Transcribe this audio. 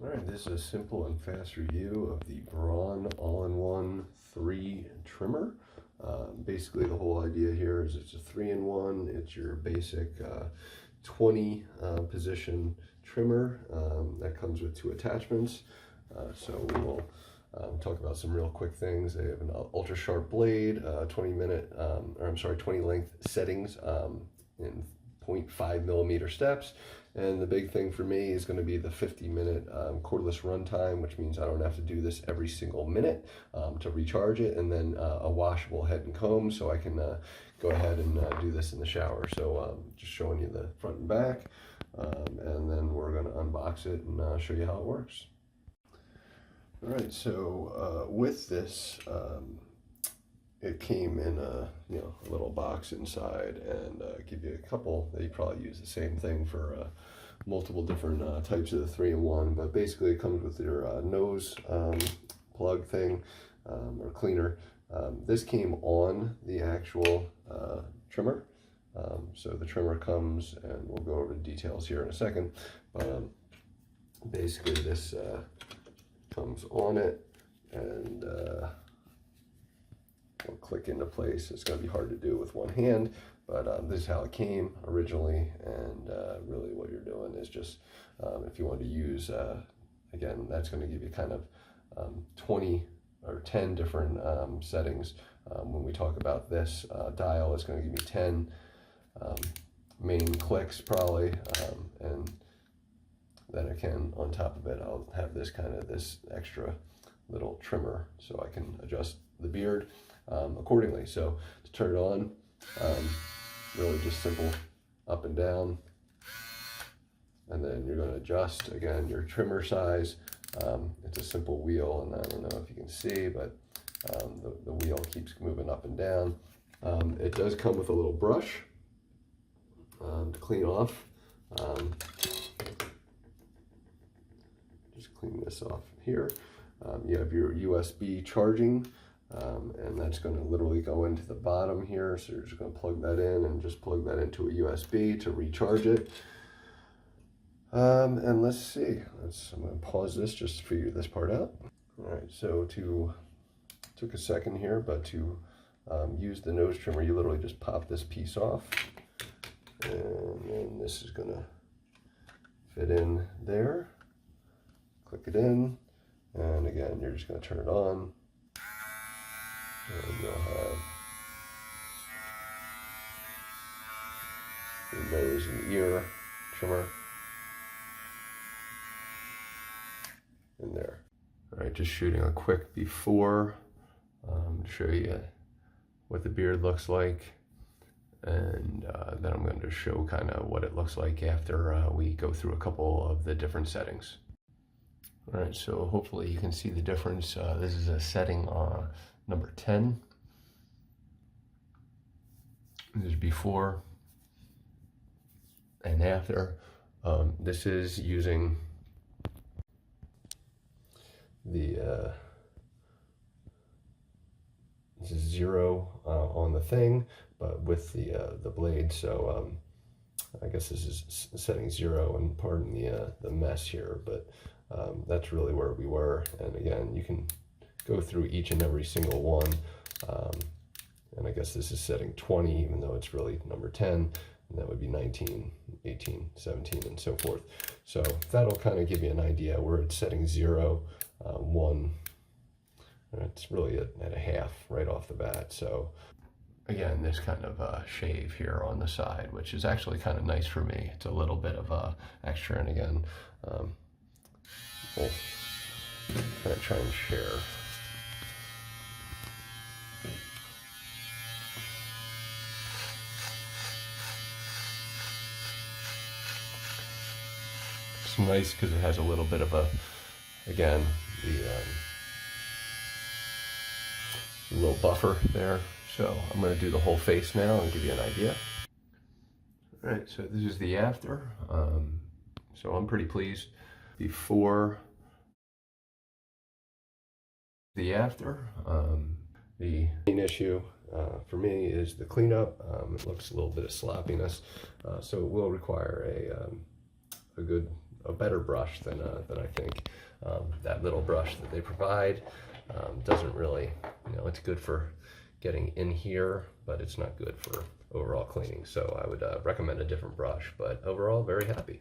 All right, this is a simple and fast review of the Braun all-in-one 3 trimmer. Basically, the whole idea here is it's a 3-in-1. It's your basic 20 position trimmer that comes with 2 attachments. So we will talk about some real quick things. They have an ultra sharp blade, 20 length settings in 0.5 millimeter steps. And the big thing for me is going to be the 50-minute cordless runtime, which means I don't have to do this every single minute to recharge it, and then a washable head and comb, so I can go ahead and do this in the shower. So just showing you the front and back, and then we're going to unbox it and show you how it works. All right, so with this, it came in a little box inside, and give you a couple. They probably use the same thing for multiple different types of the 3-in-1, but basically it comes with your nose plug thing or cleaner. This came on the actual trimmer, so the trimmer comes, and we'll go over the details here in a second. But basically this comes on it, and will click into place. It's going to be hard to do with one hand, but this is how it came originally, and really what you're doing is just, if you want to use, again, that's going to give you kind of 20 or 10 different settings. When we talk about this dial, it's going to give me 10 main clicks probably, and then again, on top of it, I'll have this extra little trimmer so I can adjust the beard accordingly. So to turn it on, really just simple up and down, and then you're going to adjust again your trimmer size. It's a simple wheel, and I don't know if you can see, but the wheel keeps moving up and down. It does come with a little brush to clean off. Just clean this off here. You have your USB charging, and that's going to literally go into the bottom here. So you're just going to plug that in and just plug that into a USB to recharge it. And let's see. I'm going to pause this just to figure this part out. All right, so took a second here, but to use the nose trimmer, you literally just pop this piece off, and then this is going to fit in there. Click it in, and again, you're just going to turn it on, and you'll have your nose and ear trimmer in there. All right, just shooting a quick before to show you what the beard looks like, and then I'm going to show kind of what it looks like after we go through a couple of the different settings. All right, so hopefully you can see the difference. This is a setting number 10. This is before and after. This is using the this is 0 on the thing, but with the blade. So I guess this is setting 0, and pardon the mess here, but that's really where we were. And again, you can go through each and every single one, and I guess this is setting 20, even though it's really number 10, and that would be 19, 18, 17, and so forth. So that'll kind of give you an idea where it's setting 0, 1. It's really at a half right off the bat. So again, this kind of shave here on the side, which is actually kind of nice for me. It's a little bit of extra, and again, we'll kind of try and share. It's nice because it has a little bit of again, the little buffer there. So I'm going to do the whole face now and give you an idea. All right, so this is the after. So I'm pretty pleased. Before, the after. The main issue for me is the cleanup. It looks a little bit of sloppiness, so it will require a good a better brush than I think. That little brush that they provide doesn't really, it's good for getting in here, but it's not good for overall cleaning. So I would recommend a different brush, but overall very happy.